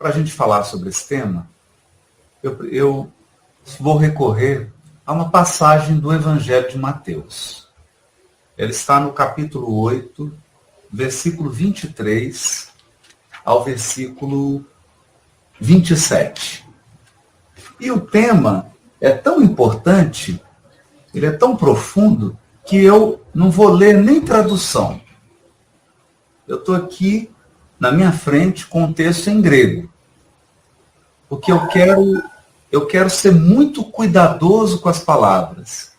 para a gente falar sobre esse tema, eu vou recorrer a uma passagem do Evangelho de Mateus. Ela está no capítulo 8, versículo 23 ao versículo 27. E o tema é tão importante, ele é tão profundo, que eu não vou ler nem tradução. Eu estou aqui na minha frente com o texto em grego. Porque eu quero ser muito cuidadoso com as palavras.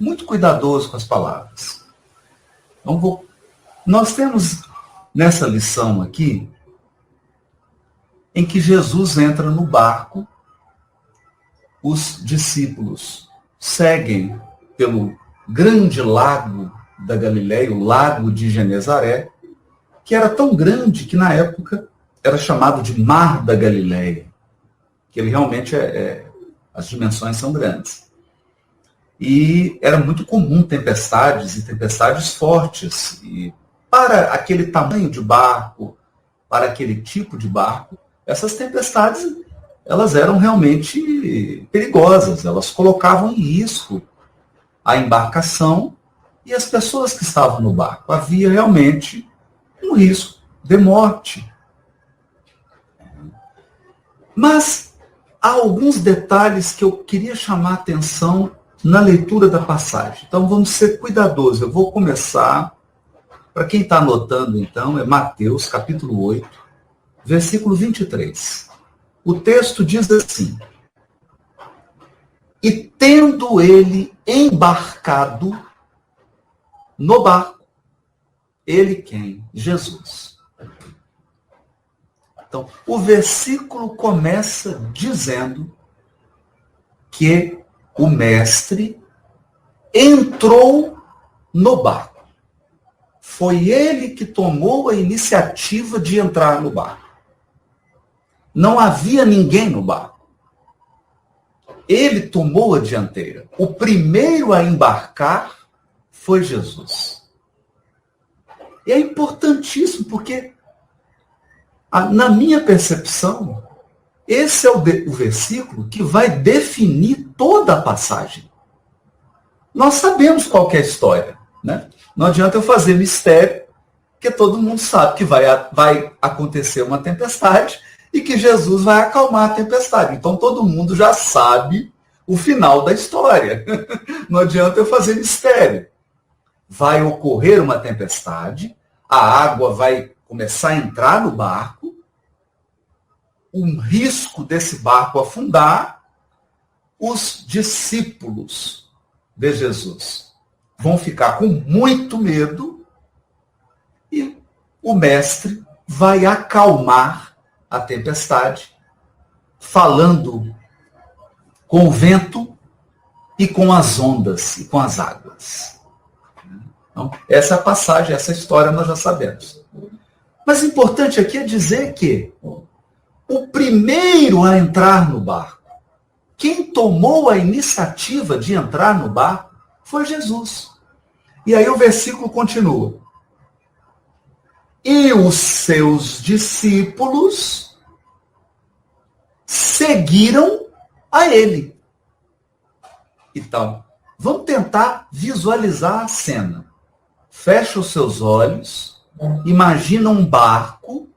Muito cuidadoso com as palavras. Então, nós temos nessa lição aqui, em que Jesus entra no barco, os discípulos seguem pelo grande lago da Galileia, o lago de Genezaré, que era tão grande que na época era chamado de Mar da Galileia, que ele realmente as dimensões são grandes. E era muito comum tempestades, e tempestades fortes. E para aquele tamanho de barco, para aquele tipo de barco, essas tempestades, elas eram realmente perigosas, elas colocavam em risco a embarcação e as pessoas que estavam no barco. Havia realmente um risco de morte. Mas há alguns detalhes que eu queria chamar a atenção na leitura da passagem. Então vamos ser cuidadosos. Eu vou começar, para quem está anotando então, é Mateus capítulo 8, versículo 23. O texto diz assim: e tendo ele embarcado no barco, ele quem? Jesus. Então, o versículo começa dizendo que o mestre entrou no barco. Foi ele que tomou a iniciativa de entrar no barco. Não havia ninguém no barco. Ele tomou a dianteira. O primeiro a embarcar foi Jesus. E é importantíssimo, porque, na minha percepção, esse é o versículo que vai definir toda a passagem. Nós sabemos qual que é a história, né? Não adianta eu fazer mistério, porque todo mundo sabe que vai acontecer uma tempestade e que Jesus vai acalmar a tempestade. Então todo mundo já sabe o final da história. Não adianta eu fazer mistério. Vai ocorrer uma tempestade, a água vai começar a entrar no barco, um risco desse barco afundar, os discípulos de Jesus vão ficar com muito medo e o mestre vai acalmar a tempestade, falando com o vento e com as ondas e com as águas. Então, essa passagem, essa história nós já sabemos. Mas o importante aqui é dizer que o primeiro a entrar no barco, quem tomou a iniciativa de entrar no barco, foi Jesus. E aí o versículo continua. E os seus discípulos seguiram a ele. Então, vamos tentar visualizar a cena. Fecha os seus olhos, imagina um barco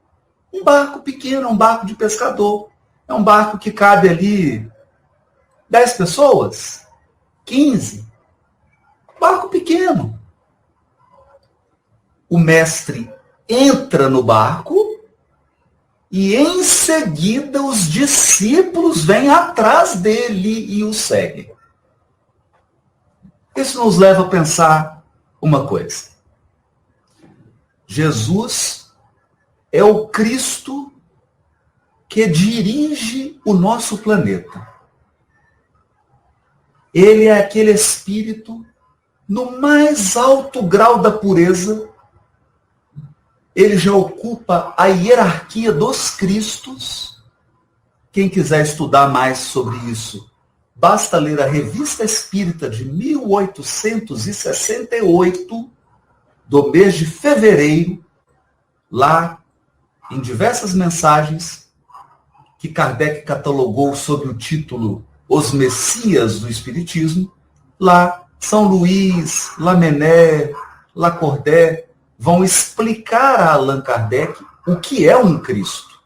pequeno, um barco de pescador. É um barco que cabe ali 10 pessoas, 15. Barco pequeno. O mestre entra no barco e em seguida os discípulos vêm atrás dele e o seguem. Isso nos leva a pensar uma coisa. Jesus é o Cristo que dirige o nosso planeta. Ele é aquele espírito no mais alto grau da pureza. Ele já ocupa a hierarquia dos Cristos. Quem quiser estudar mais sobre isso, basta ler a Revista Espírita de 1868, do mês de fevereiro. Lá, em diversas mensagens, que Kardec catalogou sob o título Os Messias do Espiritismo, lá São Luís, Lamennais, Lacordaire vão explicar a Allan Kardec o que é um Cristo.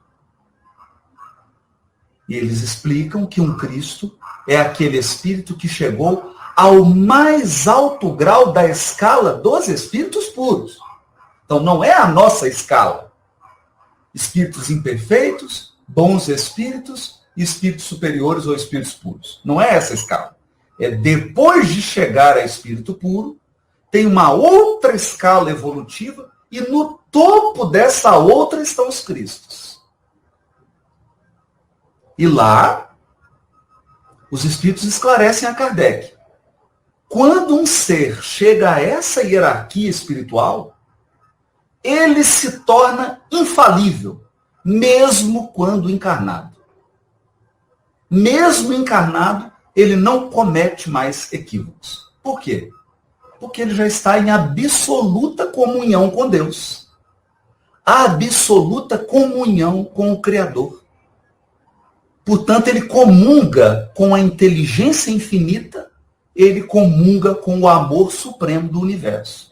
E eles explicam que um Cristo é aquele espírito que chegou ao mais alto grau da escala dos espíritos puros. Então não é a nossa escala. Espíritos imperfeitos, bons espíritos, espíritos superiores ou espíritos puros. Não é essa escala. É depois de chegar a espírito puro, tem uma outra escala evolutiva e no topo dessa outra estão os Cristos. E lá, os espíritos esclarecem a Kardec. Quando um ser chega a essa hierarquia espiritual, ele se torna infalível, mesmo quando encarnado. Mesmo encarnado, ele não comete mais equívocos. Por quê? Porque ele já está em absoluta comunhão com Deus. Absoluta comunhão com o Criador. Portanto, ele comunga com a inteligência infinita, ele comunga com o amor supremo do universo.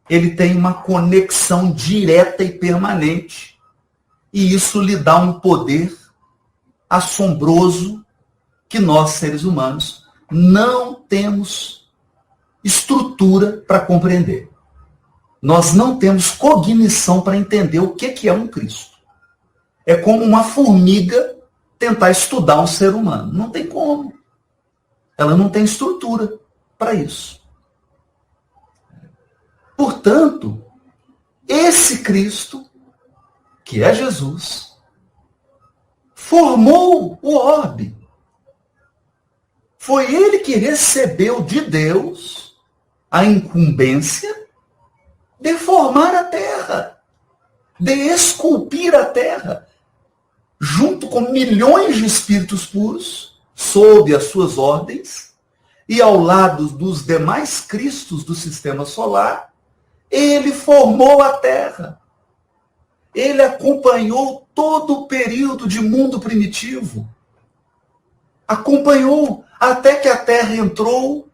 Ele tem uma conexão direta e permanente, e isso lhe dá um poder assombroso que nós, seres humanos, não temos estrutura para compreender. Nós não temos cognição para entender o que é um Cristo. É como uma formiga tentar estudar um ser humano. Não tem como. Ela não tem estrutura para isso. Portanto, esse Cristo, que é Jesus, formou o orbe. Foi ele que recebeu de Deus a incumbência de formar a terra, de esculpir a terra, junto com milhões de espíritos puros, sob as suas ordens, e ao lado dos demais Cristos do sistema solar, ele formou a terra. Ele acompanhou todo o período de mundo primitivo. Acompanhou até que a terra entrou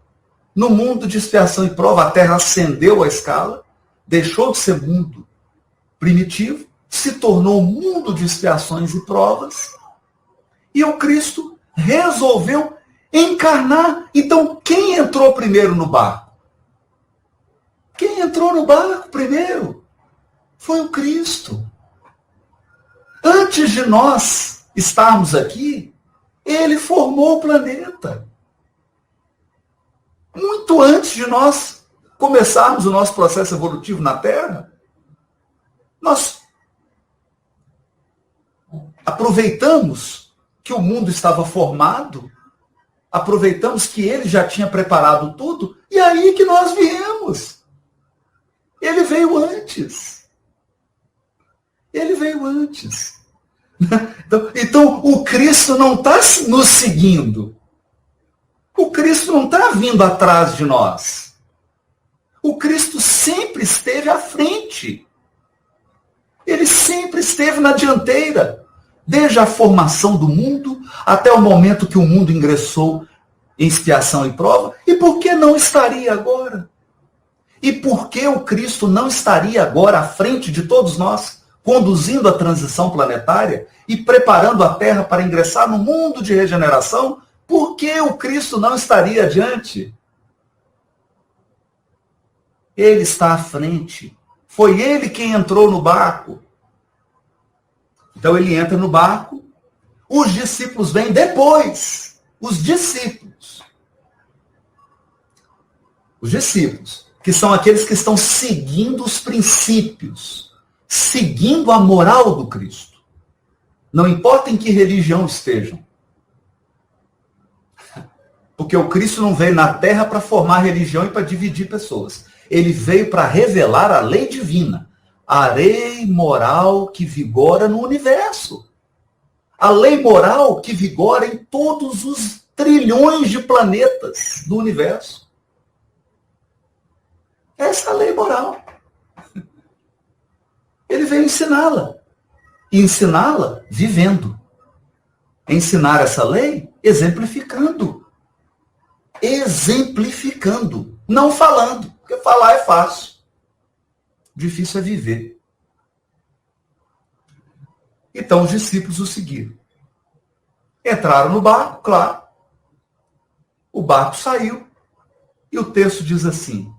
no mundo de expiação e prova. A terra ascendeu a escala, deixou de ser mundo primitivo, se tornou mundo de expiações e provas, e o Cristo resolveu encarnar. Então, quem entrou primeiro no barco? Quem entrou no barco primeiro foi o Cristo. Antes de nós estarmos aqui, ele formou o planeta. Muito antes de nós começarmos o nosso processo evolutivo na Terra, nós aproveitamos que o mundo estava formado, aproveitamos que ele já tinha preparado tudo, e aí que nós viemos. Ele veio antes. Ele veio antes. Então o Cristo não está nos seguindo. O Cristo não está vindo atrás de nós. O Cristo sempre esteve à frente. Ele sempre esteve na dianteira. Desde a formação do mundo até o momento que o mundo ingressou em expiação e prova. E por que não estaria agora? E por que o Cristo não estaria agora à frente de todos nós, conduzindo a transição planetária e preparando a Terra para ingressar no mundo de regeneração? Por que o Cristo não estaria adiante? Ele está à frente. Foi ele quem entrou no barco. Então ele entra no barco, os discípulos vêm depois. Os discípulos, que são aqueles que estão seguindo os princípios, seguindo a moral do Cristo. Não importa em que religião estejam. Porque o Cristo não veio na Terra para formar religião e para dividir pessoas. Ele veio para revelar a lei divina, a lei moral que vigora no universo. A lei moral que vigora em todos os trilhões de planetas do universo. Essa é a lei moral. Ele veio ensiná-la. E ensiná-la vivendo. ensinar essa lei? Exemplificando. Exemplificando. Não falando. Porque falar é fácil. Difícil é viver. Então os discípulos o seguiram. Entraram no barco, claro. O barco saiu. E o texto diz assim: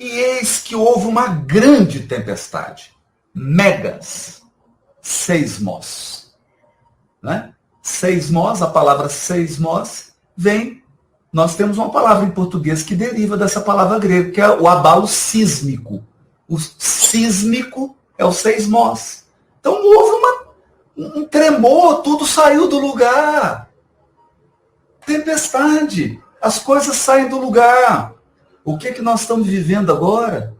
e eis que houve uma grande tempestade. Megas. Seismos. Né? Seismos, a palavra seismos, vem. Nós temos uma palavra em português que deriva dessa palavra grega, que é o abalo sísmico. O sísmico é o seismos. Então houve um tremor, tudo saiu do lugar. Tempestade. As coisas saem do lugar. O que nós estamos vivendo agora?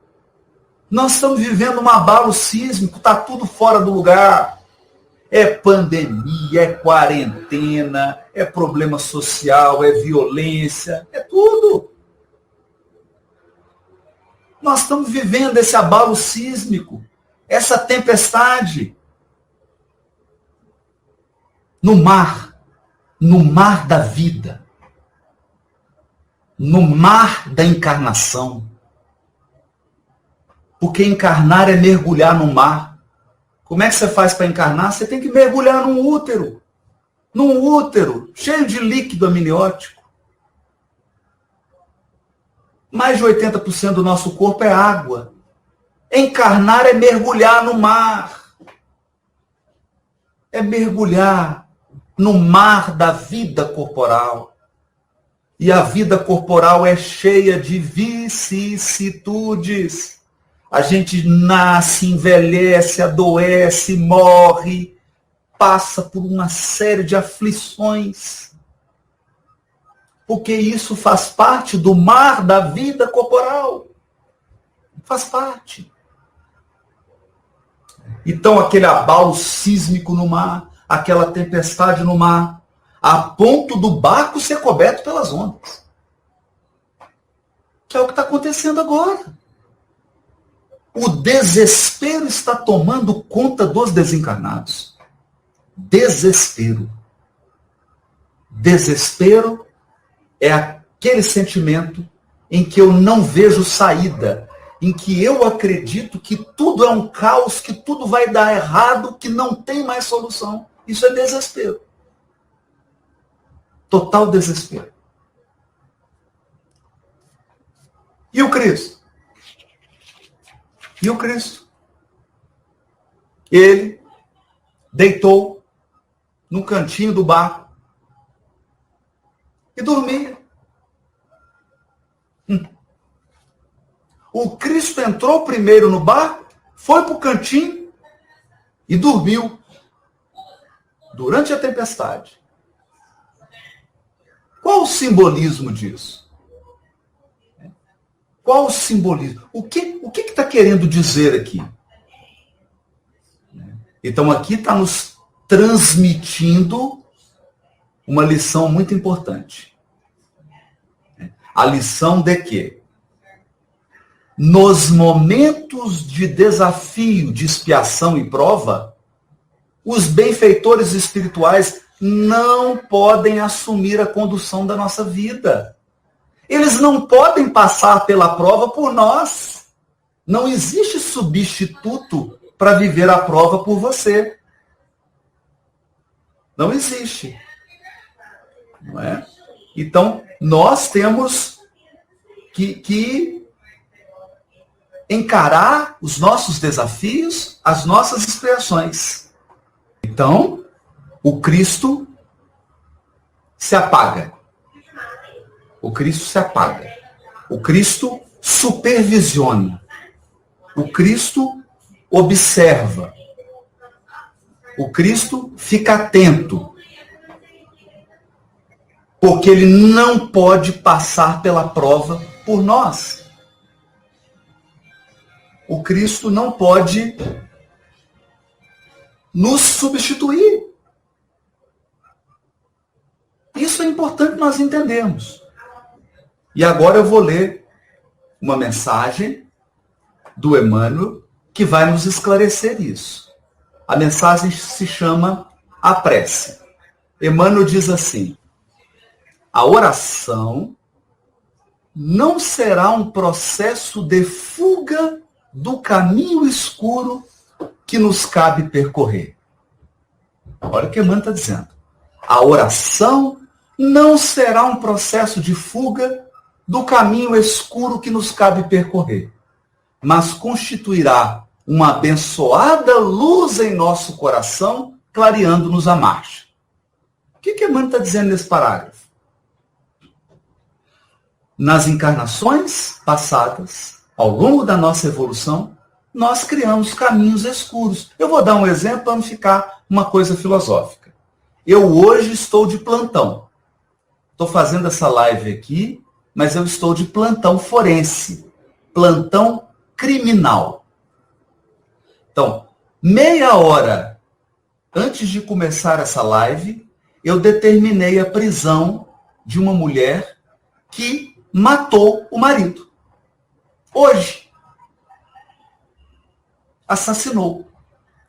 Nós estamos vivendo um abalo sísmico, está tudo fora do lugar. É pandemia, é quarentena, é problema social, é violência, é tudo. Nós estamos vivendo esse abalo sísmico, essa tempestade. No mar da vida, no mar da encarnação. Porque encarnar é mergulhar no mar. Como é que você faz para encarnar? Você tem que mergulhar num útero cheio de líquido amniótico. Mais de 80% do nosso corpo é água. Encarnar é mergulhar no mar. É mergulhar no mar da vida corporal. E a vida corporal é cheia de vicissitudes. A gente nasce, envelhece, adoece, morre, passa por uma série de aflições. Porque isso faz parte do mar da vida corporal. Faz parte. Então, aquele abalo sísmico no mar, aquela tempestade no mar, a ponto do barco ser coberto pelas ondas. Que é o que está acontecendo agora. O desespero está tomando conta dos desencarnados. Desespero. Desespero é aquele sentimento em que eu não vejo saída, em que eu acredito que tudo é um caos, que tudo vai dar errado, que não tem mais solução. Isso é desespero. Total desespero. E o Cristo? E o Cristo? Ele deitou no cantinho do barco e dormia. O Cristo entrou primeiro no barco, foi para o cantinho e dormiu durante a tempestade. Qual o simbolismo disso? Qual o simbolismo? O que está querendo dizer aqui? Então, aqui está nos transmitindo uma lição muito importante. A lição de que, nos momentos de desafio, de expiação e prova, os benfeitores espirituais não podem assumir a condução da nossa vida. Eles não podem passar pela prova por nós. Não existe substituto para viver a prova por você. Não existe. Não é? Então, nós temos que encarar os nossos desafios, as nossas expiações. Então, o Cristo se apaga. O Cristo se apaga. O Cristo supervisiona. O Cristo observa. O Cristo fica atento. Porque ele não pode passar pela prova por nós. O Cristo não pode nos substituir. Isso é importante nós entendermos. E agora eu vou ler uma mensagem do Emmanuel que vai nos esclarecer isso. A mensagem se chama a prece. Emmanuel diz assim: a oração não será um processo de fuga do caminho escuro que nos cabe percorrer. Olha o que Emmanuel está dizendo. A oração não será um processo de fuga do caminho escuro que nos cabe percorrer, mas constituirá uma abençoada luz em nosso coração, clareando-nos a marcha. O que Emmanuel está dizendo nesse parágrafo? Nas encarnações passadas, ao longo da nossa evolução, nós criamos caminhos escuros. Eu vou dar um exemplo para não ficar uma coisa filosófica. Eu hoje estou de plantão. Estou fazendo essa live aqui, mas eu estou de plantão forense, plantão criminal. Então, meia hora antes de começar essa live, eu determinei a prisão de uma mulher que matou o marido. Hoje. Assassinou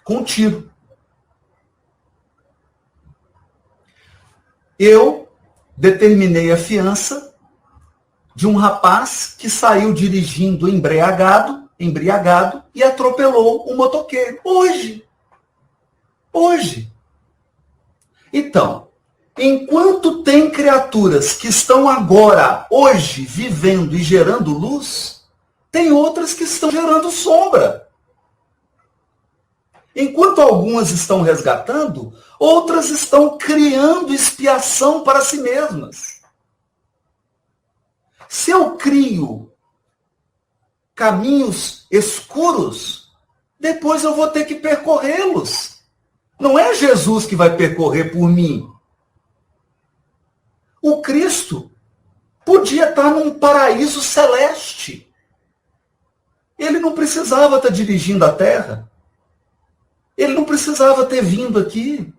com um tiro. Eu determinei a fiança de um rapaz que saiu dirigindo embriagado e atropelou um motoqueiro. Hoje. Então, enquanto tem criaturas que estão agora, hoje, vivendo e gerando luz, tem outras que estão gerando sombra. Enquanto algumas estão resgatando, outras estão criando expiação para si mesmas. Se eu crio caminhos escuros, depois eu vou ter que percorrê-los. Não é Jesus que vai percorrer por mim. O Cristo podia estar num paraíso celeste. Ele não precisava estar dirigindo a terra. Ele não precisava ter vindo aqui.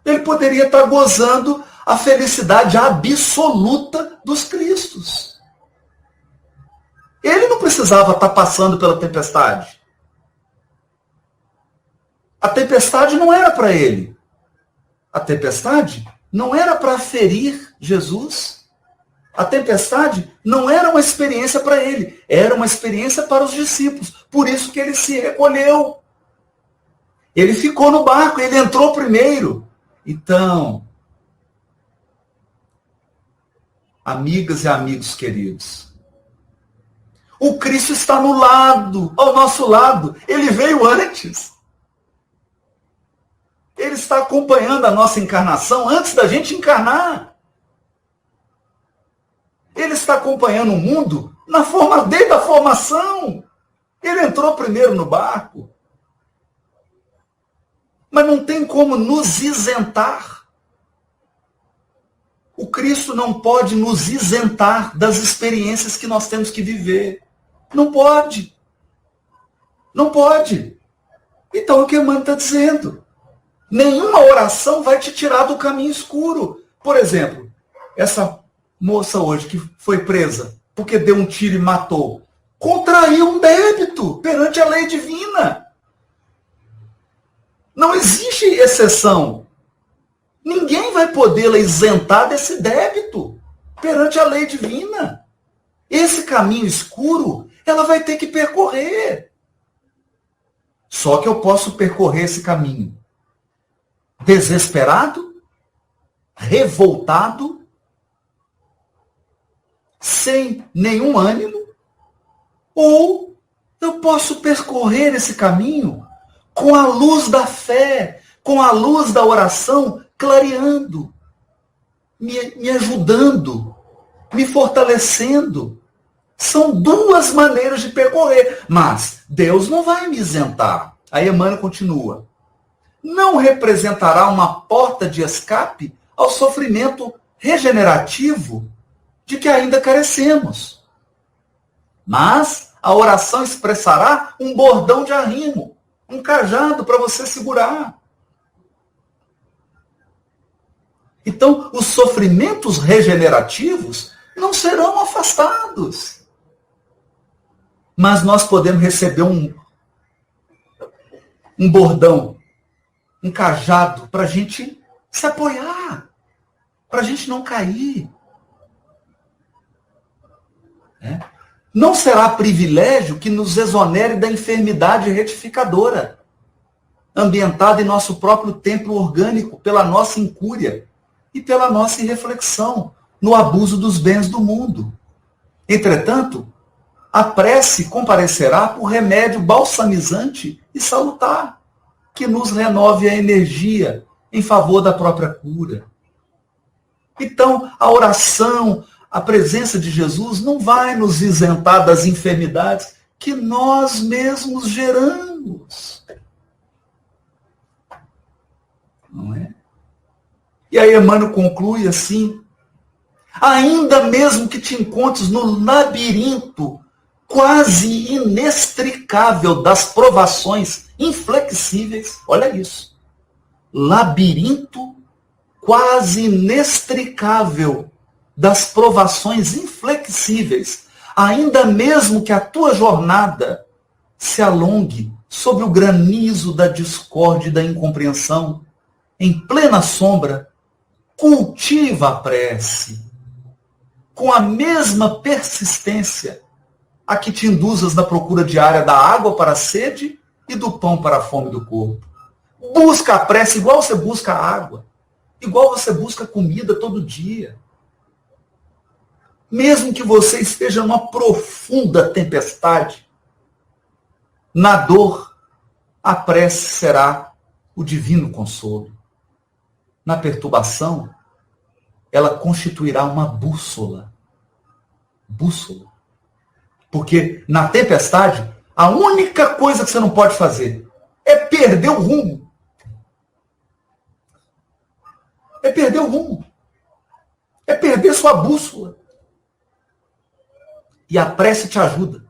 Ele poderia estar gozando a felicidade absoluta dos Cristos. Ele não precisava estar passando pela tempestade. A tempestade não era para ele. A tempestade não era para ferir Jesus. A tempestade não era uma experiência para ele, era uma experiência para os discípulos. Por isso que ele se recolheu. Ele ficou no barco, ele entrou primeiro. Então, amigas e amigos queridos, o Cristo está no lado, ao nosso lado. Ele veio antes. Ele está acompanhando a nossa encarnação antes da gente encarnar. Ele está acompanhando o mundo desde a formação. Ele entrou primeiro no barco. Mas não tem como nos isentar. O Cristo não pode nos isentar das experiências que nós temos que viver. Não pode. Não pode. Então, o que Emmanuel está dizendo? Nenhuma oração vai te tirar do caminho escuro. Por exemplo, essa moça hoje que foi presa porque deu um tiro e matou, contraiu um débito perante a lei divina. Não existe exceção. Ninguém vai podê-la isentar desse débito perante a lei divina. Esse caminho escuro, ela vai ter que percorrer. Só que eu posso percorrer esse caminho desesperado, revoltado, sem nenhum ânimo, ou eu posso percorrer esse caminho com a luz da fé, com a luz da oração, clareando, me ajudando, me fortalecendo. São duas maneiras de percorrer, mas Deus não vai me isentar. Aí Emmanuel continua. Não representará uma porta de escape ao sofrimento regenerativo de que ainda carecemos. Mas a oração expressará um bordão de arrimo, um cajado para você segurar. Então, os sofrimentos regenerativos não serão afastados. Mas nós podemos receber um bordão um cajado para a gente se apoiar, para a gente não cair. Não será privilégio que nos exonere da enfermidade retificadora, ambientada em nosso próprio templo orgânico, pela nossa incúria e pela nossa irreflexão no abuso dos bens do mundo. Entretanto, a prece comparecerá por remédio balsamizante e salutar, que nos renove a energia em favor da própria cura. Então, a oração, a presença de Jesus não vai nos isentar das enfermidades que nós mesmos geramos. Não é? E aí Emmanuel conclui assim: ainda mesmo que te encontres no labirinto quase inextricável das provações inflexíveis, olha isso, labirinto quase inextricável das provações inflexíveis, ainda mesmo que a tua jornada se alongue sobre o granizo da discórdia e da incompreensão, em plena sombra, cultiva a prece, com a mesma persistência a que te induzas na procura diária da água para a sede e do pão para a fome do corpo. Busca a prece igual você busca a água, igual você busca comida todo dia. Mesmo que você esteja numa profunda tempestade, na dor, a prece será o divino consolo. Na perturbação, ela constituirá uma bússola. Bússola. Porque na tempestade, a única coisa que você não pode fazer é perder o rumo. É perder o rumo. É perder sua bússola. E a prece te ajuda.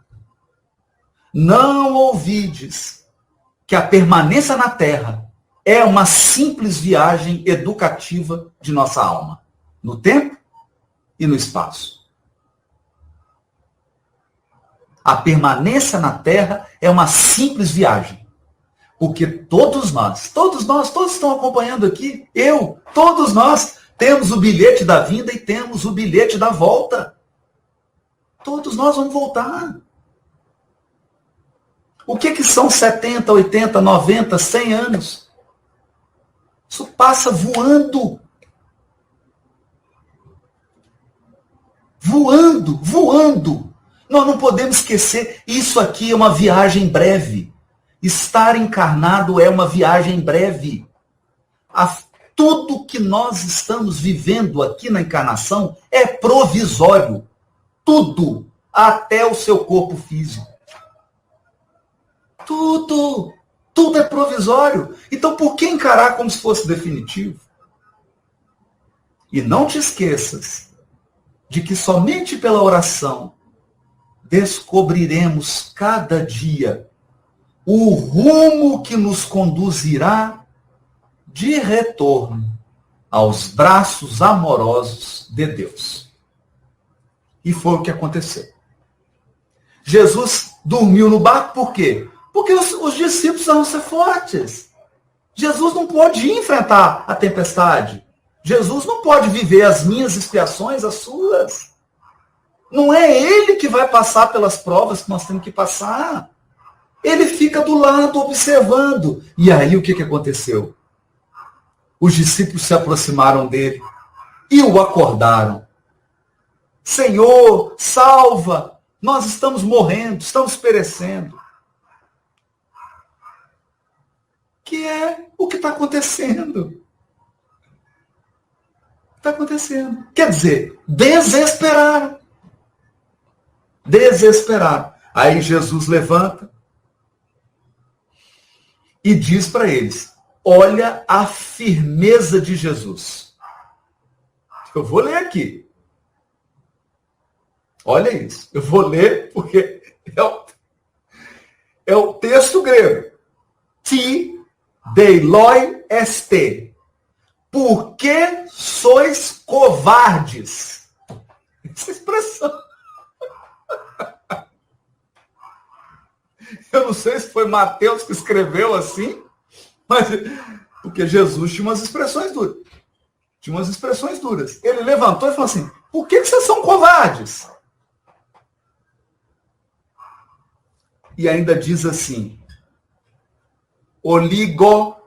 Não ouvides que a permanência na terra é uma simples viagem educativa de nossa alma, no tempo e no espaço. A permanência na terra é uma simples viagem. Porque todos estão acompanhando aqui, todos nós temos o bilhete da vinda e temos o bilhete da volta. Todos nós vamos voltar. O que são 70, 80, 90, 100 anos? Isso passa voando. Voando, voando. Nós não podemos esquecer, isso aqui é uma viagem breve. Estar encarnado é uma viagem breve. Tudo que nós estamos vivendo aqui na encarnação é provisório. Tudo, até o seu corpo físico. Tudo é provisório. Então, por que encarar como se fosse definitivo? E não te esqueças de que somente pela oração descobriremos cada dia o rumo que nos conduzirá de retorno aos braços amorosos de Deus. E foi o que aconteceu. Jesus dormiu no barco por quê? Porque os discípulos vão ser fortes. Jesus não pode enfrentar a tempestade. Jesus não pode viver as minhas expiações, as suas. Não é ele que vai passar pelas provas que nós temos que passar. Ele fica do lado observando. E aí o que aconteceu? Os discípulos se aproximaram dele e o acordaram. Senhor, salva! Nós estamos morrendo, estamos perecendo. Que é o que está acontecendo. Está acontecendo. Quer dizer, desesperaram. Desesperaram. Aí Jesus levanta e diz para eles: olha a firmeza de Jesus. Eu vou ler aqui. Olha isso. Eu vou ler porque é o texto grego. Ti deiloi este. Por que sois covardes? Essa expressão. Eu não sei se foi Mateus que escreveu assim, mas Porque Jesus tinha umas expressões duras. Tinha umas expressões duras. Ele levantou e falou assim, por que vocês são covardes? E ainda diz assim, oligopistoi.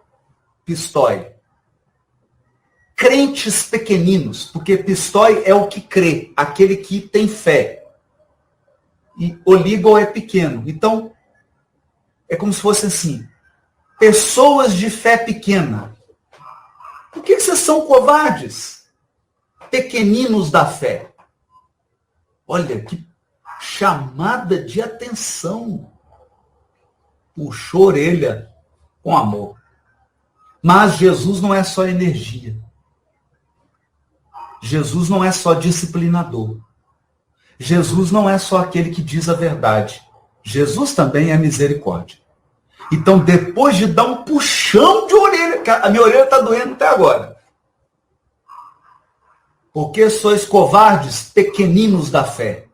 Crentes pequeninos, porque pistoi é o que crê, aquele que tem fé. E oligo é pequeno. Então, é como se fosse assim, pessoas de fé pequena. Por que vocês são covardes? Pequeninos da fé. Olha, que chamada de atenção. Puxou a orelha com amor. Mas Jesus não é só energia. Jesus não é só disciplinador. Jesus não é só aquele que diz a verdade. Jesus também é misericórdia. Então, depois de dar um puxão de orelha, a minha orelha está doendo até agora. Porque sois covardes, pequeninos da fé.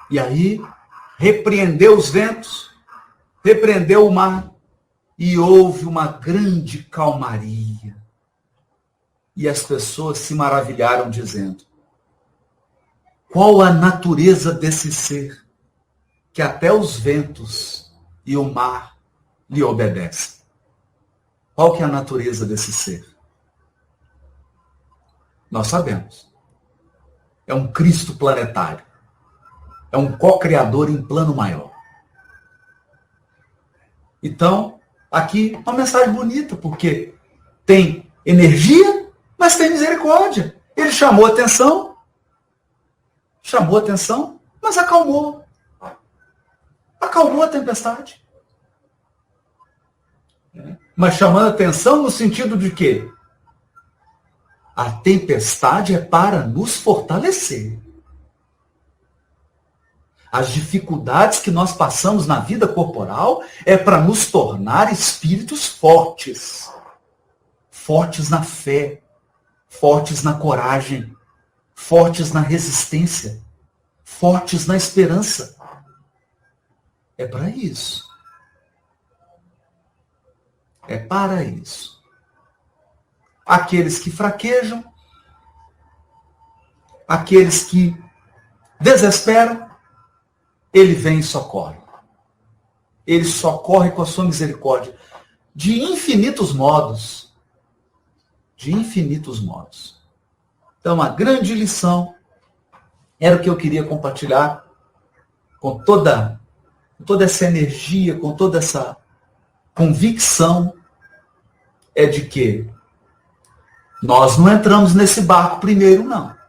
E aí, repreendeu os ventos, repreendeu o mar, e houve uma grande calmaria. E as pessoas se maravilharam, dizendo, qual a natureza desse ser, que até os ventos e o mar lhe obedecem? Qual que é a natureza desse ser? Nós sabemos. É um Cristo planetário. É um co-criador em plano maior. Então, aqui uma mensagem bonita, porque tem energia, mas tem misericórdia. Ele chamou atenção, mas acalmou. Acalmou a tempestade. Mas chamando atenção no sentido de quê? A tempestade é para nos fortalecer. As dificuldades que nós passamos na vida corporal é para nos tornar espíritos fortes. Fortes na fé, fortes na coragem, fortes na resistência, fortes na esperança. É para isso. É para isso. Aqueles que fraquejam, aqueles que desesperam, ele vem e socorre. Ele socorre com a sua misericórdia. De infinitos modos. De infinitos modos. Então, uma grande lição. Era o que eu queria compartilhar com toda essa energia, com toda essa convicção. É de que nós não entramos nesse barco primeiro, não.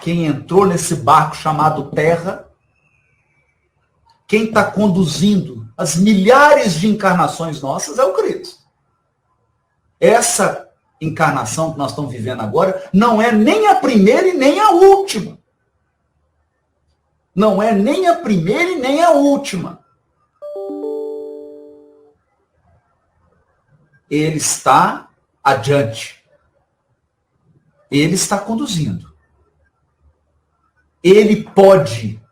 Quem entrou nesse barco chamado Terra, quem está conduzindo as milhares de encarnações nossas é o Cristo. Essa encarnação que nós estamos vivendo agora não é nem a primeira e nem a última. Não é nem a primeira e nem a última. Ele está adiante. Ele está conduzindo. Ele pode.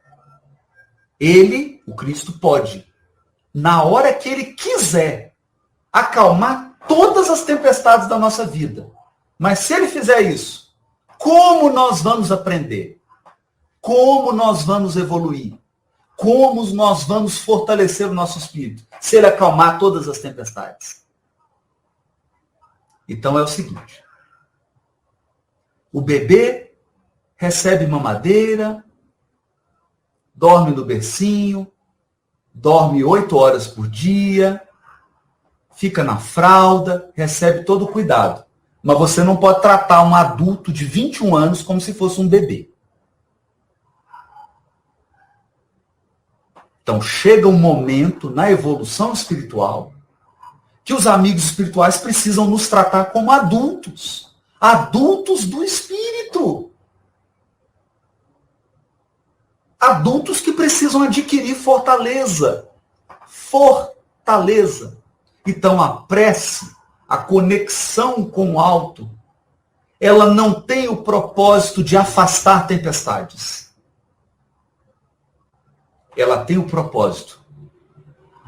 Ele, o Cristo, pode, na hora que ele quiser, acalmar todas as tempestades da nossa vida. Mas se ele fizer isso, como nós vamos aprender? Como nós vamos evoluir? Como nós vamos fortalecer o nosso espírito? Se ele acalmar todas as tempestades. Então é o seguinte. O bebê recebe mamadeira, dorme no bercinho, dorme 8 horas por dia, fica na fralda, recebe todo o cuidado. Mas você não pode tratar um adulto de 21 anos como se fosse um bebê. Então chega um momento na evolução espiritual que os amigos espirituais precisam nos tratar como adultos. Adultos do espírito. Adultos que precisam adquirir fortaleza. Fortaleza. Então a prece, a conexão com o alto, ela não tem o propósito de afastar tempestades. Ela tem o propósito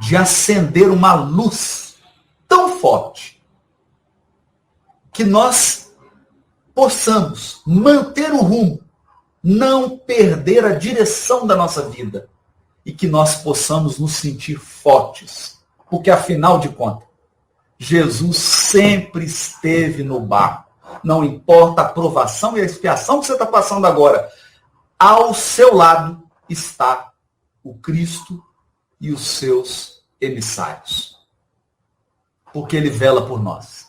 de acender uma luz tão forte que nós possamos manter o rumo, não perder a direção da nossa vida e que nós possamos nos sentir fortes, porque afinal de contas, Jesus sempre esteve no barco. Não importa a provação e a expiação que você está passando agora, ao seu lado está o Cristo e os seus emissários. Porque ele vela por nós.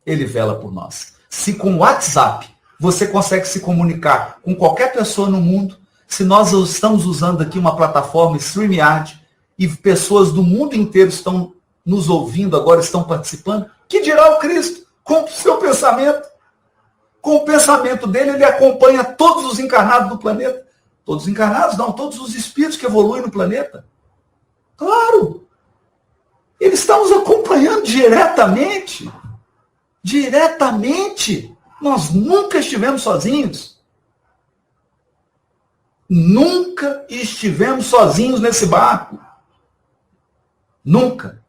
Ele vela por nós. Se com o WhatsApp você consegue se comunicar com qualquer pessoa no mundo, se nós estamos usando aqui uma plataforma StreamYard e pessoas do mundo inteiro estão nos ouvindo agora, estão participando, que dirá o Cristo com o seu pensamento? Com o pensamento dele, ele acompanha todos os encarnados do planeta. Todos os encarnados, não, todos os espíritos que evoluem no planeta. Claro! Ele está nos acompanhando diretamente. Diretamente. Nós nunca estivemos sozinhos. Nunca estivemos sozinhos nesse barco. Nunca.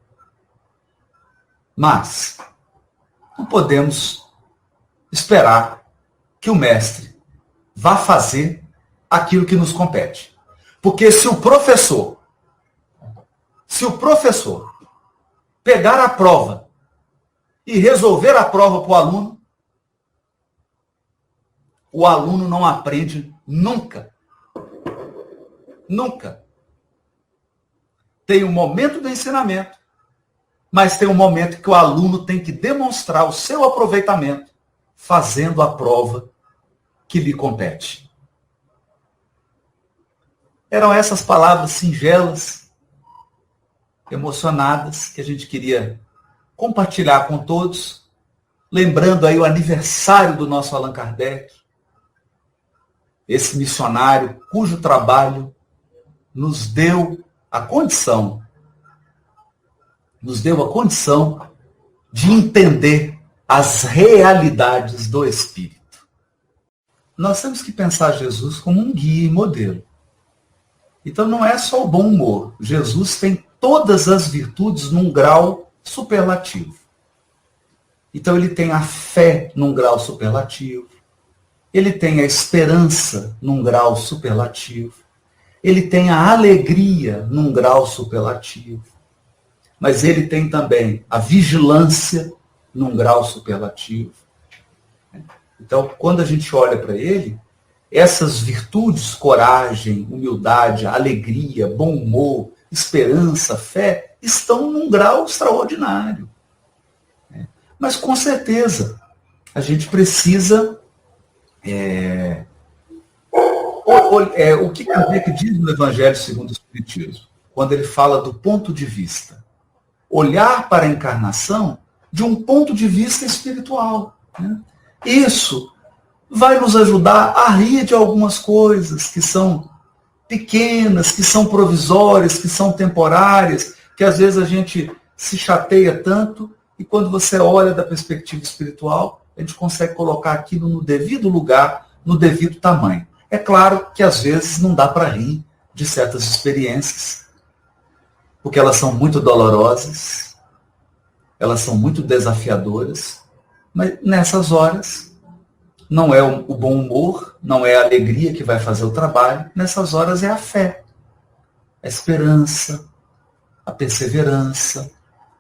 Mas não podemos esperar que o mestre vá fazer aquilo que nos compete. Porque se o professor pegar a prova e resolver a prova para o aluno não aprende nunca. Nunca. Tem um momento do ensinamento, mas tem um momento que o aluno tem que demonstrar o seu aproveitamento fazendo a prova que lhe compete. Eram essas palavras singelas, emocionadas, que a gente queria compartilhar com todos, lembrando aí o aniversário do nosso Allan Kardec, esse missionário cujo trabalho nos deu a condição de entender as realidades do Espírito. Nós temos que pensar Jesus como um guia e modelo. Então não é só o bom humor. Jesus tem todas as virtudes num grau superlativo. Então ele tem a fé num grau superlativo. Ele tem a esperança num grau superlativo. Ele tem a alegria num grau superlativo. Mas ele tem também a vigilância num grau superlativo. Então, quando a gente olha para ele, essas virtudes, coragem, humildade, alegria, bom humor, esperança, fé, estão num grau extraordinário. Mas, com certeza, a gente precisa... o que Kardec diz no Evangelho segundo o Espiritismo? Quando ele fala do ponto de vista. Olhar para a encarnação de um ponto de vista espiritual. Né? Isso vai nos ajudar a rir de algumas coisas que são pequenas, que são provisórias, que são temporárias, que às vezes a gente se chateia tanto, e quando você olha da perspectiva espiritual, a gente consegue colocar aquilo no devido lugar, no devido tamanho. É claro que às vezes não dá para rir de certas experiências, porque elas são muito dolorosas, elas são muito desafiadoras, mas nessas horas não é o bom humor, não é a alegria que vai fazer o trabalho, nessas horas é a fé, a esperança, a perseverança,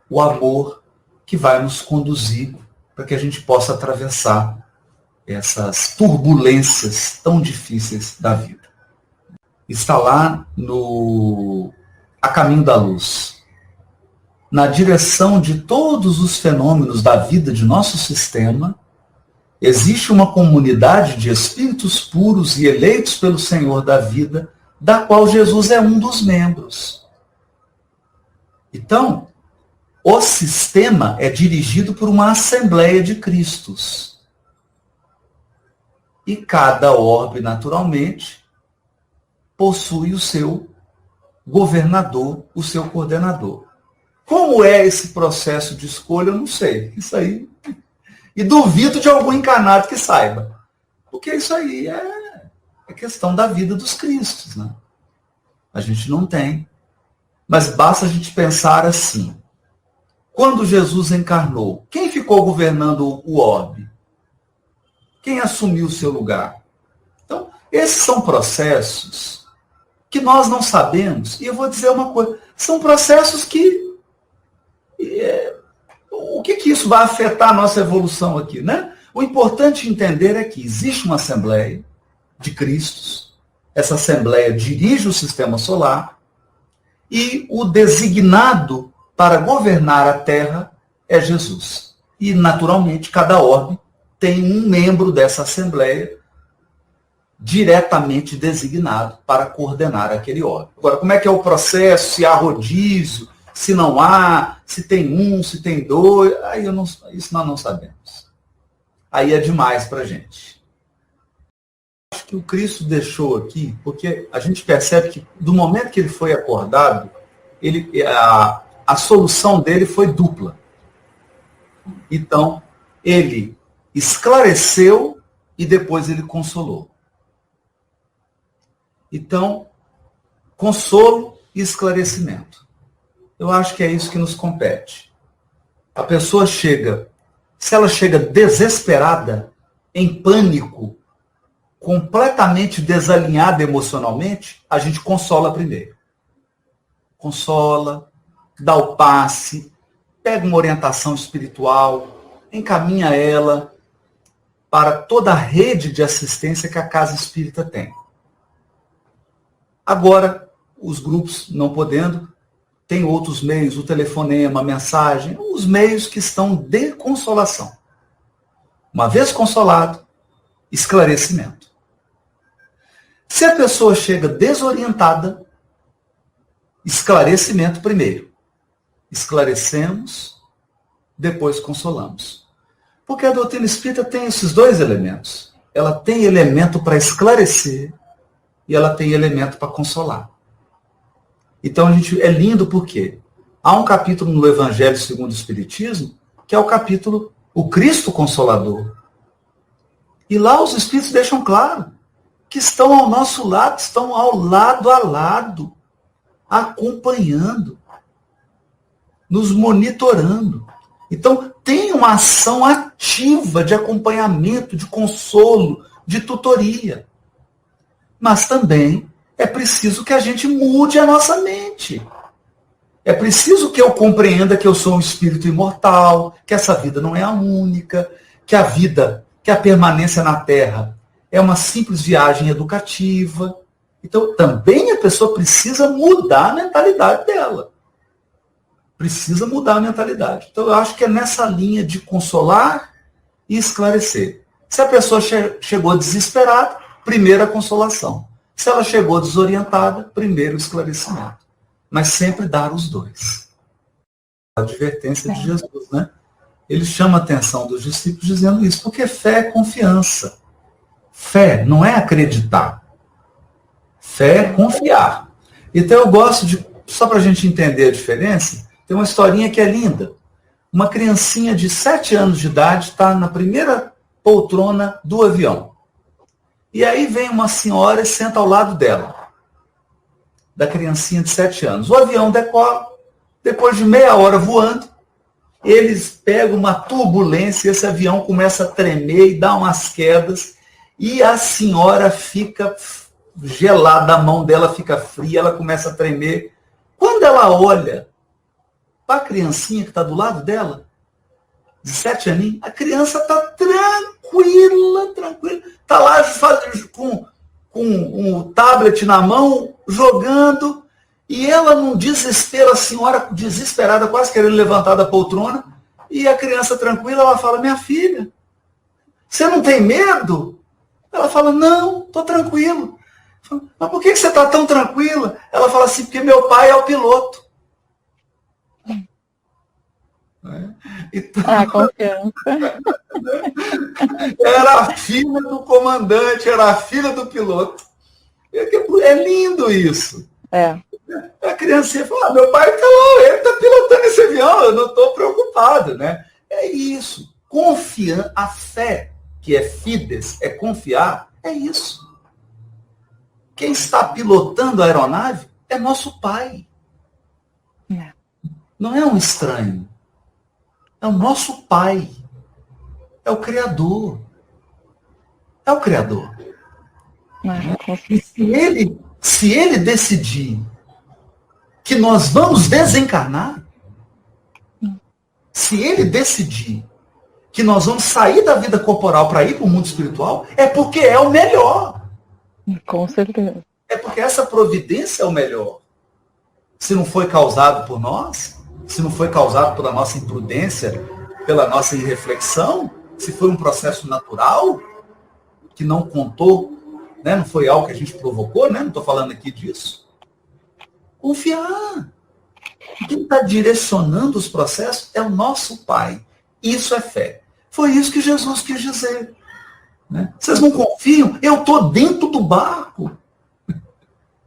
o amor que vai nos conduzir para que a gente possa atravessar essas turbulências tão difíceis da vida. Está lá no A Caminho da Luz, na direção de todos os fenômenos da vida de nosso sistema, existe uma comunidade de espíritos puros e eleitos pelo Senhor da vida, da qual Jesus é um dos membros. Então, o sistema é dirigido por uma Assembleia de Cristos. E cada orbe, naturalmente, possui o seu governador, o seu coordenador. Como é esse processo de escolha, eu não sei. Isso aí. E duvido de algum encarnado que saiba. Porque isso aí é questão da vida dos Cristos, né? A gente não tem. Mas basta a gente pensar assim. Quando Jesus encarnou, quem ficou governando o orbe? Quem assumiu o seu lugar? Então, esses são processos que nós não sabemos. E eu vou dizer uma coisa. São processos que... o que isso vai afetar a nossa evolução aqui, né? O importante entender é que existe uma Assembleia de Cristos. Essa Assembleia dirige o sistema solar. E o designado para governar a Terra é Jesus. E, naturalmente, cada orbe tem um membro dessa Assembleia diretamente designado para coordenar aquele orbe. Agora, como é que é o processo? Se há rodízio, se não há, se tem um, se tem dois, aí isso nós não sabemos. Aí é demais para a gente. Acho que o Cristo deixou aqui, porque a gente percebe que do momento que ele foi acordado, a solução dele foi dupla. Então, ele esclareceu e depois ele consolou. Então, consolo e esclarecimento. Eu acho que é isso que nos compete. A pessoa chega, se ela chega desesperada, em pânico, completamente desalinhada emocionalmente, a gente consola primeiro. Consola, dá o passe, pega uma orientação espiritual, encaminha ela para toda a rede de assistência que a Casa Espírita tem. Agora, os grupos não podendo, tem outros meios, o telefonema, a mensagem, os meios que estão de consolação. Uma vez consolado, esclarecimento. Se a pessoa chega desorientada, esclarecimento primeiro. Esclarecemos, depois consolamos. Porque a doutrina espírita tem esses dois elementos. Ela tem elemento para esclarecer e ela tem elemento para consolar. Então a gente é lindo porque há um capítulo no Evangelho segundo o Espiritismo, que é o capítulo O Cristo Consolador. E lá os Espíritos deixam claro que estão ao nosso lado, estão ao lado a lado, acompanhando, nos monitorando. Então tem uma ação ativa de acompanhamento, de consolo, de tutoria. Mas também é preciso que a gente mude a nossa mente. É preciso que eu compreenda que eu sou um espírito imortal, que essa vida não é a única, que a vida, que a permanência na Terra é uma simples viagem educativa. Então, também a pessoa precisa mudar a mentalidade dela. Precisa mudar a mentalidade. Então, eu acho que é nessa linha de consolar e esclarecer. Se a pessoa chegou desesperada, primeiro a consolação. Se ela chegou desorientada, primeiro o esclarecimento. Mas sempre dar os dois. A advertência de Jesus, né? Ele chama a atenção dos discípulos dizendo isso, porque fé é confiança. Fé não é acreditar. Fé é confiar. Então eu gosto de, só para a gente entender a diferença, tem uma historinha que é linda. Uma criancinha de 7 anos de idade está na primeira poltrona do avião. E aí vem uma senhora e senta ao lado dela, da criancinha de 7 anos. O avião decola, depois de meia hora voando, eles pegam uma turbulência, esse avião começa a tremer e dá umas quedas, e a senhora fica gelada, a mão dela fica fria, ela começa a tremer. Quando ela olha para a criancinha que está do lado dela, de 7 aninhos, a criança está tranquila, está lá com um tablet na mão, jogando, e ela num desespero, a senhora desesperada, quase querendo levantar da poltrona, e a criança tranquila, ela fala, minha filha, você não tem medo? Ela fala, não, estou tranquilo. Falo, mas por que você está tão tranquila? Ela fala assim, porque meu pai é o piloto. Então, confiança. Era a filha do comandante, era a filha do piloto. É lindo isso. A criancinha fala, meu pai está lá, ele está pilotando esse avião, eu não estou preocupado, né? É isso. Confiar, a fé, que é fides, é confiar, é isso. Quem está pilotando a aeronave é nosso pai. Não é um estranho. É o nosso Pai. É o Criador. É o Criador. E se ele decidir que nós vamos desencarnar, se ele decidir que nós vamos sair da vida corporal para ir para o mundo espiritual, é porque é o melhor. Com certeza. É porque essa providência é o melhor. Se não foi causado por nós, se não foi causado pela nossa imprudência, pela nossa irreflexão, se foi um processo natural, que não contou, né? Não foi algo que a gente provocou, né? Não estou falando aqui disso. Confiar. Quem está direcionando os processos é o nosso Pai. Isso é fé. Foi isso que Jesus quis dizer. Né? Vocês não confiam? Eu estou dentro do barco.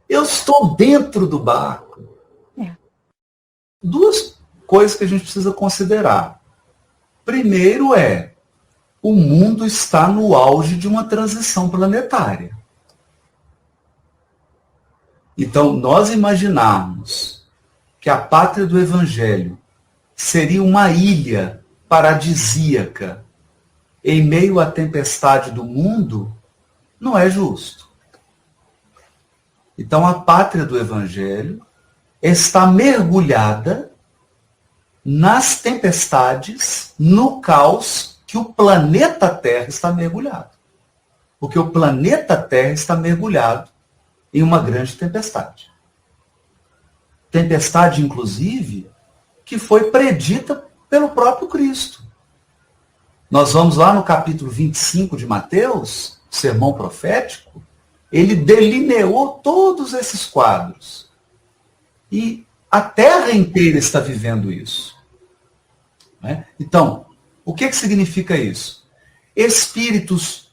Eu estou dentro do barco. Duas coisas que a gente precisa considerar. Primeiro o mundo está no auge de uma transição planetária. Então, nós imaginarmos que a pátria do Evangelho seria uma ilha paradisíaca em meio à tempestade do mundo, não é justo. Então, a pátria do Evangelho está mergulhada nas tempestades, no caos que o planeta Terra está mergulhado. Porque o planeta Terra está mergulhado em uma grande tempestade. Tempestade, inclusive, que foi predita pelo próprio Cristo. Nós vamos lá no capítulo 25 de Mateus, sermão profético, ele delineou todos esses quadros. E a Terra inteira está vivendo isso. Né? Então, o que significa isso? Espíritos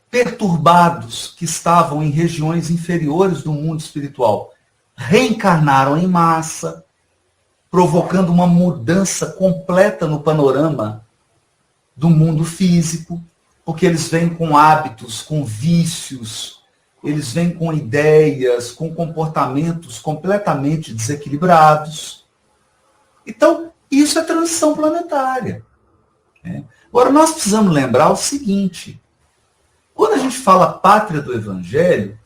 perturbados que estavam em regiões inferiores do mundo espiritual reencarnaram em massa, provocando uma mudança completa no panorama do mundo físico, porque eles vêm com hábitos, com vícios, eles vêm com ideias, com comportamentos completamente desequilibrados. Então, isso é transição planetária. Agora, nós precisamos lembrar o seguinte: quando a gente fala pátria do Evangelho,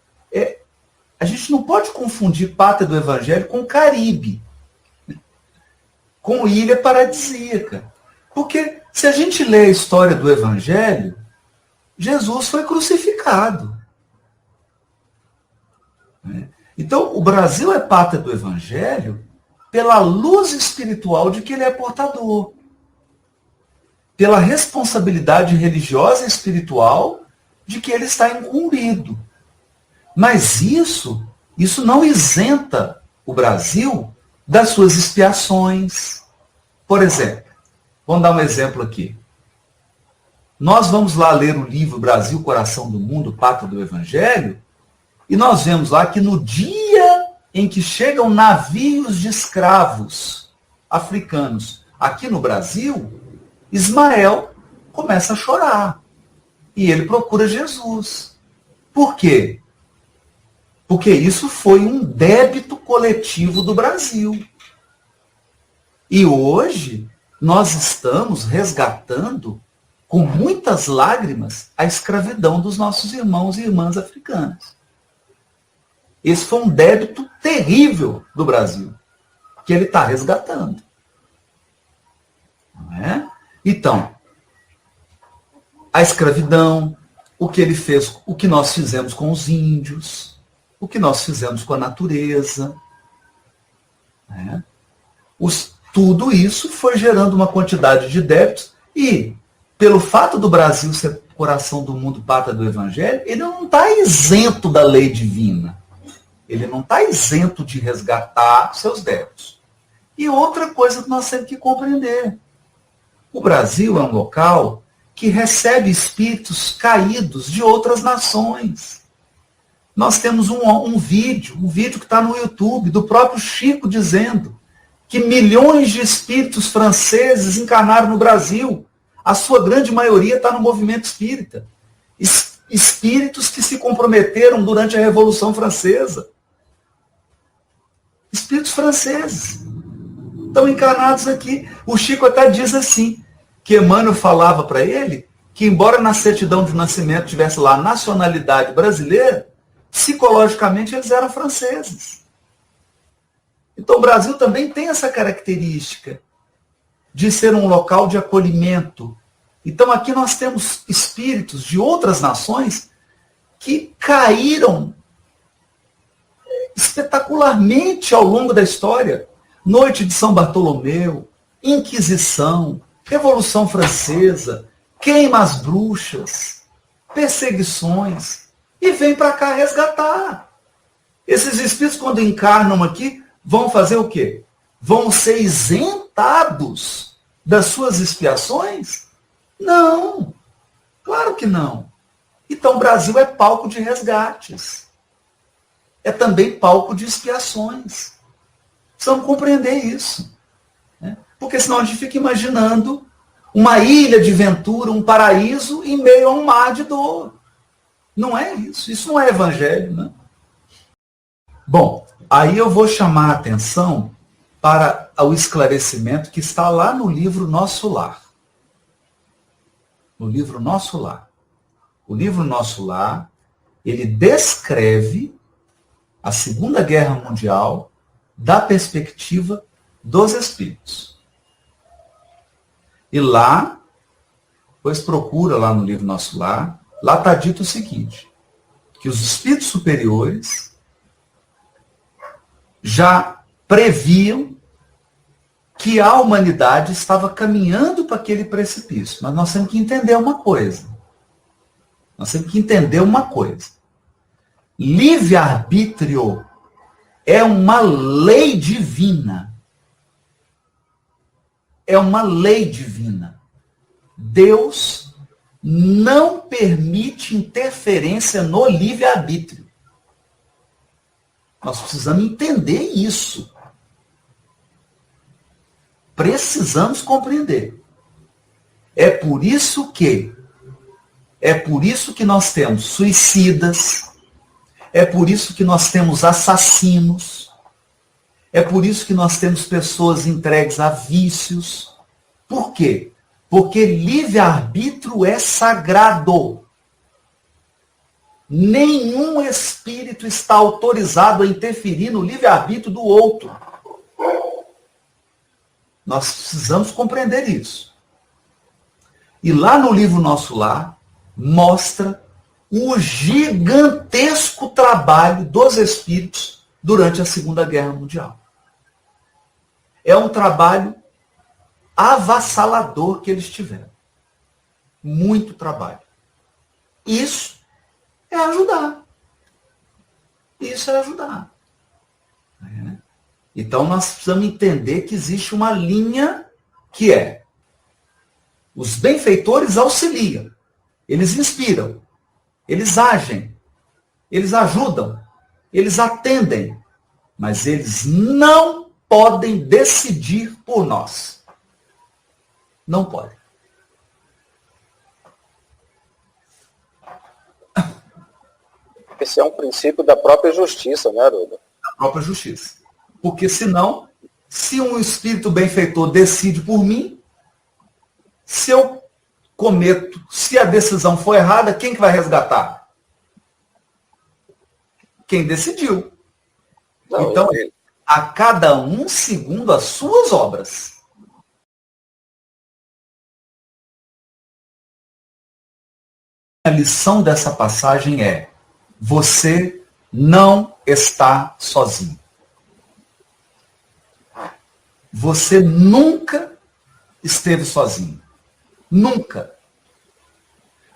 a gente não pode confundir pátria do Evangelho com Caribe, com ilha paradisíaca. Porque se a gente lê a história do Evangelho, Jesus foi crucificado. Então, o Brasil é pátria do Evangelho pela luz espiritual de que ele é portador. Pela responsabilidade religiosa e espiritual de que ele está incumbido. Mas isso não isenta o Brasil das suas expiações. Por exemplo, vamos dar um exemplo aqui. Nós vamos lá ler o livro Brasil, Coração do Mundo, Pátria do Evangelho, e nós vemos lá que no dia em que chegam navios de escravos africanos aqui no Brasil, Ismael começa a chorar. E ele procura Jesus. Por quê? Porque isso foi um débito coletivo do Brasil. E hoje nós estamos resgatando, com muitas lágrimas, a escravidão dos nossos irmãos e irmãs africanas. Esse foi um débito terrível do Brasil, que ele está resgatando. Não é? Então, a escravidão, o que ele fez, o que nós fizemos com os índios, o que nós fizemos com a natureza. Né? Tudo isso foi gerando uma quantidade de débitos e, pelo fato do Brasil ser coração do mundo, pátria do Evangelho, ele não está isento da lei divina. Ele não está isento de resgatar seus débitos. E outra coisa que nós temos que compreender. O Brasil é um local que recebe espíritos caídos de outras nações. Nós temos um vídeo que está no YouTube, do próprio Chico dizendo que milhões de espíritos franceses encarnaram no Brasil. A sua grande maioria está no movimento espírita. Espíritos que se comprometeram durante a Revolução Francesa. Espíritos franceses. estão encarnados aqui. O Chico até diz assim, que Emmanuel falava para ele, que embora na certidão de nascimento tivesse lá a nacionalidade brasileira, psicologicamente eles eram franceses. Então o Brasil também tem essa característica de ser um local de acolhimento. Então aqui nós temos espíritos de outras nações que caíram espetacularmente ao longo da história. Noite de São Bartolomeu, Inquisição, Revolução Francesa, queima as bruxas, perseguições, e vem para cá resgatar. Esses espíritos, quando encarnam aqui, vão fazer o quê? Vão ser isentados das suas expiações? Não, claro que não. Então o Brasil é palco de resgates. É também palco de expiações. Precisamos compreender isso. Né? Porque senão a gente fica imaginando uma ilha de ventura, um paraíso em meio a um mar de dor. Não é isso. Isso não é evangelho. Né? Bom, aí eu vou chamar a atenção para o esclarecimento que está lá no livro Nosso Lar. No livro Nosso Lar. O livro Nosso Lar, ele descreve a Segunda Guerra Mundial da perspectiva dos espíritos. E lá, pois procura lá no livro Nosso Lar, lá está dito o seguinte, que os espíritos superiores já previam que a humanidade estava caminhando para aquele precipício. Mas nós temos que entender uma coisa. Livre-arbítrio é uma lei divina. É uma lei divina. Deus não permite interferência no livre-arbítrio. Nós precisamos entender isso. Precisamos compreender. É por isso que nós temos suicidas, é por isso que nós temos assassinos, é por isso que nós temos pessoas entregues a vícios. Por quê? Porque livre-arbítrio é sagrado. Nenhum espírito está autorizado a interferir no livre-arbítrio do outro. Nós precisamos compreender isso. E lá no livro Nosso Lar, mostra o gigantesco trabalho dos espíritos durante a Segunda Guerra Mundial. É um trabalho avassalador que eles tiveram. Muito trabalho. Isso é ajudar. Isso é ajudar. Então nós precisamos entender que existe uma linha que é os benfeitores auxiliam, eles inspiram, eles agem, eles ajudam, eles atendem, mas eles não podem decidir por nós. Não podem. Esse é um princípio da própria justiça, né, Haroldo? Da própria justiça. Porque senão, se um espírito benfeitor decide por mim, se eu cometo, se a decisão for errada, quem que vai resgatar? Quem decidiu. Não, então, a cada um segundo as suas obras. A lição dessa passagem é: você não está sozinho. Você nunca esteve sozinho. Nunca.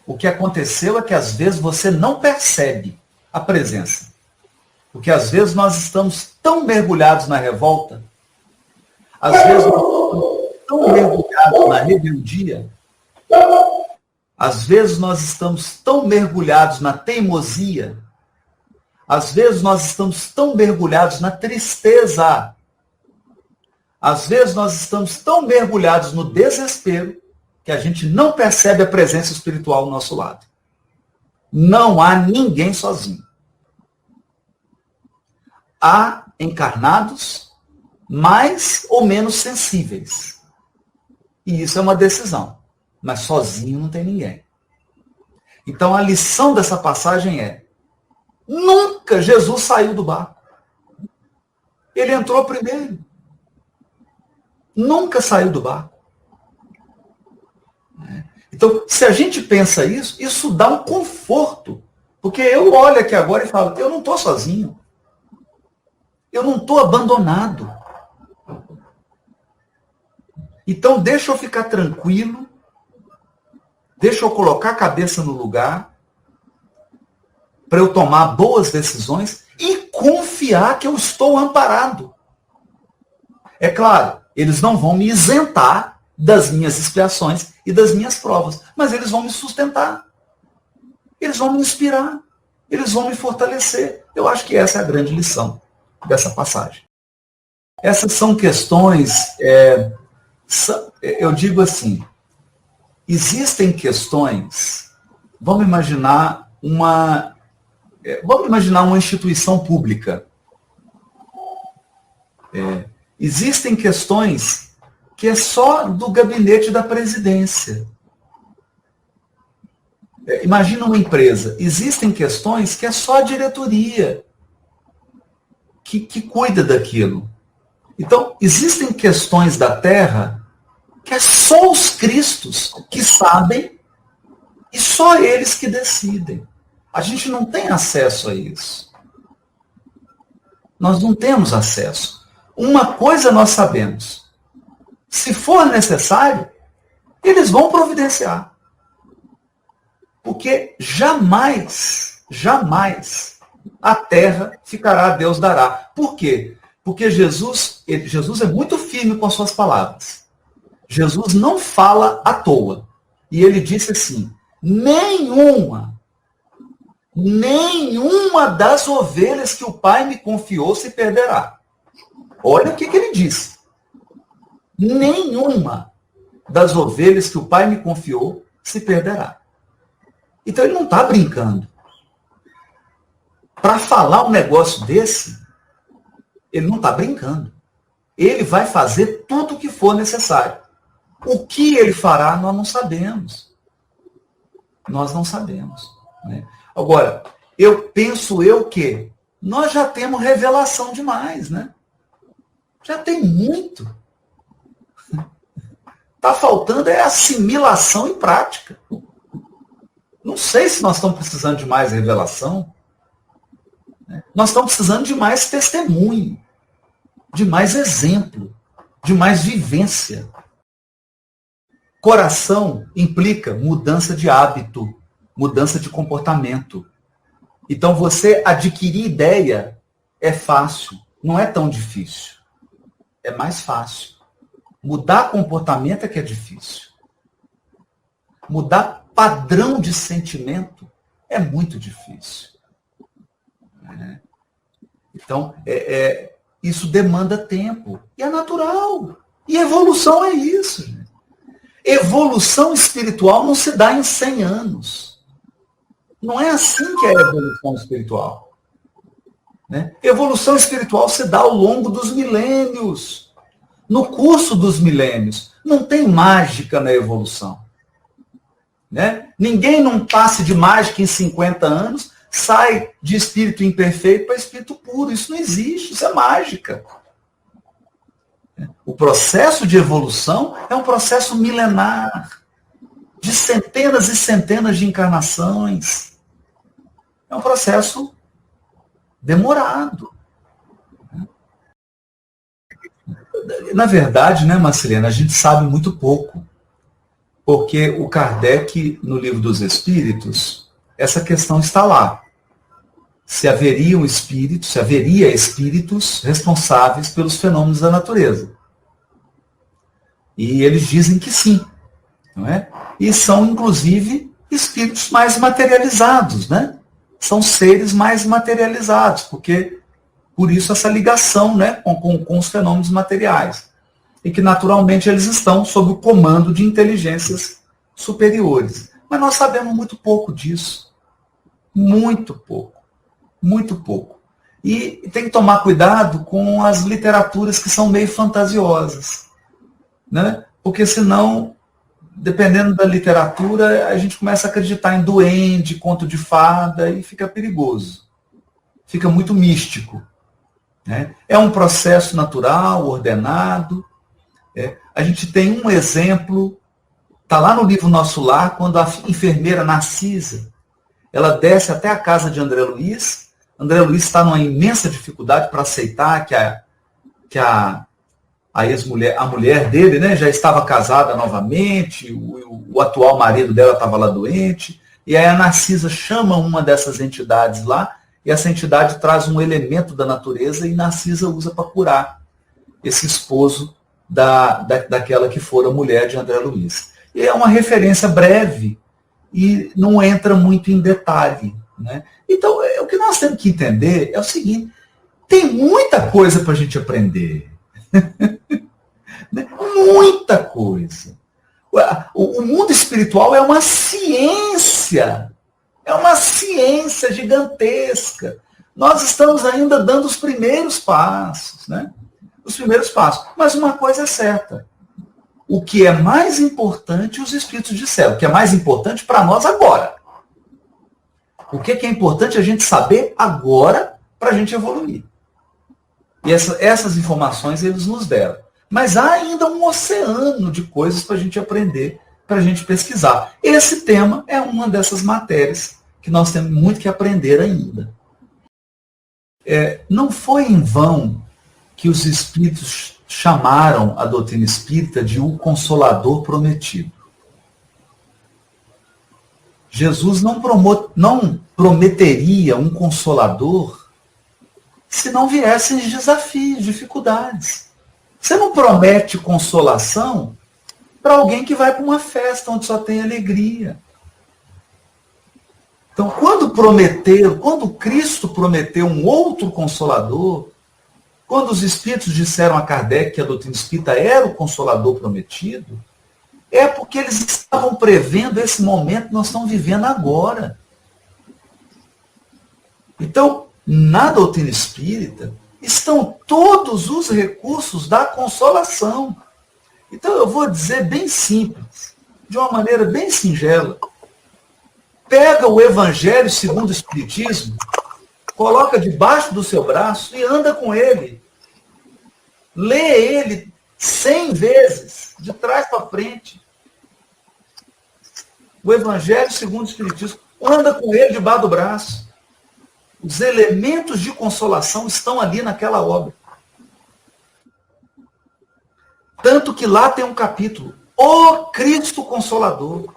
O que aconteceu é que às vezes você não percebe a presença. Porque às vezes nós estamos tão mergulhados na revolta, às vezes nós estamos tão mergulhados na rebeldia, às vezes nós estamos tão mergulhados na teimosia, às vezes nós estamos tão mergulhados na tristeza, às vezes nós estamos tão mergulhados no desespero que a gente não percebe a presença espiritual ao nosso lado. Não há ninguém sozinho. Há encarnados mais ou menos sensíveis. E isso é uma decisão. Mas sozinho não tem ninguém. Então a lição dessa passagem é: nunca Jesus saiu do barco. Ele entrou primeiro. Nunca saiu do barco. Então, se a gente pensa isso, isso dá um conforto. Porque eu olho aqui agora e falo, eu não estou sozinho. Eu não estou abandonado. Então, deixa eu ficar tranquilo. Deixa eu colocar a cabeça no lugar para eu tomar boas decisões e confiar que eu estou amparado. É claro, eles não vão me isentar das minhas expiações e das minhas provas, mas eles vão me sustentar. Eles vão me inspirar. Eles vão me fortalecer. Eu acho que essa é a grande lição dessa passagem. Essas são questões, eu digo assim, existem questões, vamos imaginar uma instituição pública. Existem questões que é só do gabinete da presidência. Imagina uma empresa. Existem questões que é só a diretoria que cuida daquilo. Então, existem questões da terra que é só os cristos que sabem e só eles que decidem. A gente não tem acesso a isso. Nós não temos acesso. Uma coisa nós sabemos. Se for necessário, eles vão providenciar. Porque jamais a terra ficará, Deus dará. Por quê? Porque Jesus é muito firme com as suas palavras. Jesus não fala à toa. E ele disse assim, nenhuma das ovelhas que o Pai me confiou se perderá. Olha o que ele disse. Nenhuma das ovelhas que o Pai me confiou se perderá. Então ele não está brincando. Para falar um negócio desse, ele não está brincando. Ele vai fazer tudo o que for necessário. O que ele fará, nós não sabemos. Nós não sabemos. Né? Agora, penso que nós já temos revelação demais, né? Já tem muito. Está faltando assimilação em prática. Não sei se nós estamos precisando de mais revelação. Né? Nós estamos precisando de mais testemunho, de mais exemplo, de mais vivência. Coração implica mudança de hábito, mudança de comportamento. Então, você adquirir ideia é fácil, não é tão difícil. É mais fácil. Mudar comportamento é que é difícil. Mudar padrão de sentimento é muito difícil. Então, isso demanda tempo. E é natural. E evolução é isso. Gente. Evolução espiritual não se dá em 100 anos. Não é assim que é a evolução espiritual. Né? Evolução espiritual se dá ao longo dos milênios. No curso dos milênios. Não tem mágica na evolução. Né? Ninguém num passe de mágica em 50 anos sai de espírito imperfeito para espírito puro. Isso não existe, isso é mágica. O processo de evolução é um processo milenar, de centenas e centenas de encarnações. É um processo demorado. Na verdade, né, Marcelina, a gente sabe muito pouco. Porque o Kardec, no Livro dos Espíritos, essa questão está lá. Se haveria espíritos responsáveis pelos fenômenos da natureza. E eles dizem que sim. Não é? E são, inclusive, espíritos mais materializados. Né? São seres mais materializados, porque por isso essa ligação, né, com os fenômenos materiais. E que, naturalmente, eles estão sob o comando de inteligências superiores. Mas nós sabemos muito pouco disso. Muito pouco. Muito pouco. E tem que tomar cuidado com as literaturas que são meio fantasiosas, né? Porque senão, dependendo da literatura, a gente começa a acreditar em duende, conto de fada, e fica perigoso. Fica muito místico, né? É um processo natural, ordenado. A gente tem um exemplo, está lá no livro Nosso Lar, quando a enfermeira Narcisa, ela desce até a casa de André Luiz. André Luiz está numa imensa dificuldade para aceitar que a ex-mulher, a mulher dele, né, já estava casada novamente, o atual marido dela estava lá doente, e aí a Narcisa chama uma dessas entidades lá, e essa entidade traz um elemento da natureza, e Narcisa usa para curar esse esposo daquela que fora mulher de André Luiz. E é uma referência breve, e não entra muito em detalhe, né? Então, o que nós temos que entender é o seguinte: tem muita coisa para a gente aprender. Muita coisa. O mundo espiritual é uma ciência gigantesca. Nós estamos ainda dando os primeiros passos, né? Os primeiros passos. Mas uma coisa é certa: o que é mais importante, os Espíritos disseram, o que é mais importante para nós agora. O que é importante a gente saber agora para a gente evoluir. E essas informações eles nos deram. Mas há ainda um oceano de coisas para a gente aprender, para a gente pesquisar. Esse tema é uma dessas matérias que nós temos muito que aprender ainda. Não foi em vão que os Espíritos chamaram a doutrina espírita de o Consolador Prometido. Jesus não prometeria um Consolador se não viessem desafios, dificuldades. Você não promete consolação para alguém que vai para uma festa onde só tem alegria. Então, quando Cristo prometeu um outro Consolador, quando os Espíritos disseram a Kardec que a doutrina espírita era o Consolador prometido, é porque eles estavam prevendo esse momento que nós estamos vivendo agora. Então, na doutrina espírita, estão todos os recursos da consolação. Então, eu vou dizer bem simples, de uma maneira bem singela. Pega o Evangelho segundo o Espiritismo, coloca debaixo do seu braço e anda com ele. Lê ele 100 vezes, de trás para frente. O Evangelho segundo o Espiritismo. Anda com ele debaixo do braço. Os elementos de consolação estão ali naquela obra. Tanto que lá tem um capítulo, O Cristo Consolador.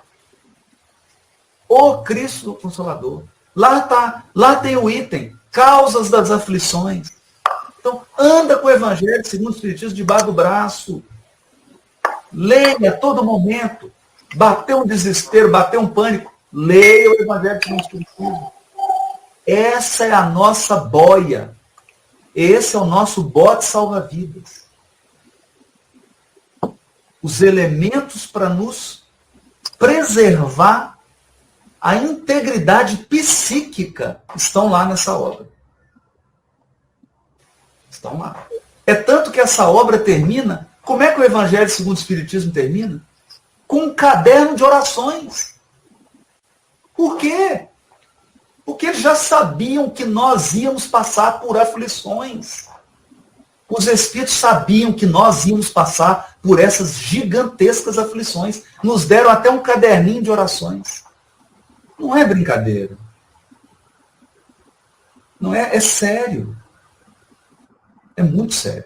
O Cristo Consolador. Lá tem o item, Causas das Aflições. Então, anda com o Evangelho segundo o Espiritismo debaixo do braço. Leia a todo momento. Bateu um desespero, bateu um pânico. Leia o Evangelho segundo o Espiritismo. Essa é a nossa boia. Esse é o nosso bote salva-vidas. Os elementos para nos preservar a integridade psíquica estão lá nessa obra. Estão lá. É tanto que essa obra termina. Como é que o Evangelho segundo o Espiritismo termina? Com um caderno de orações. Por quê? Porque eles já sabiam que nós íamos passar por aflições. Os Espíritos sabiam que nós íamos passar por essas gigantescas aflições. Nos deram até um caderninho de orações. Não é brincadeira. Não é, é sério. É muito sério.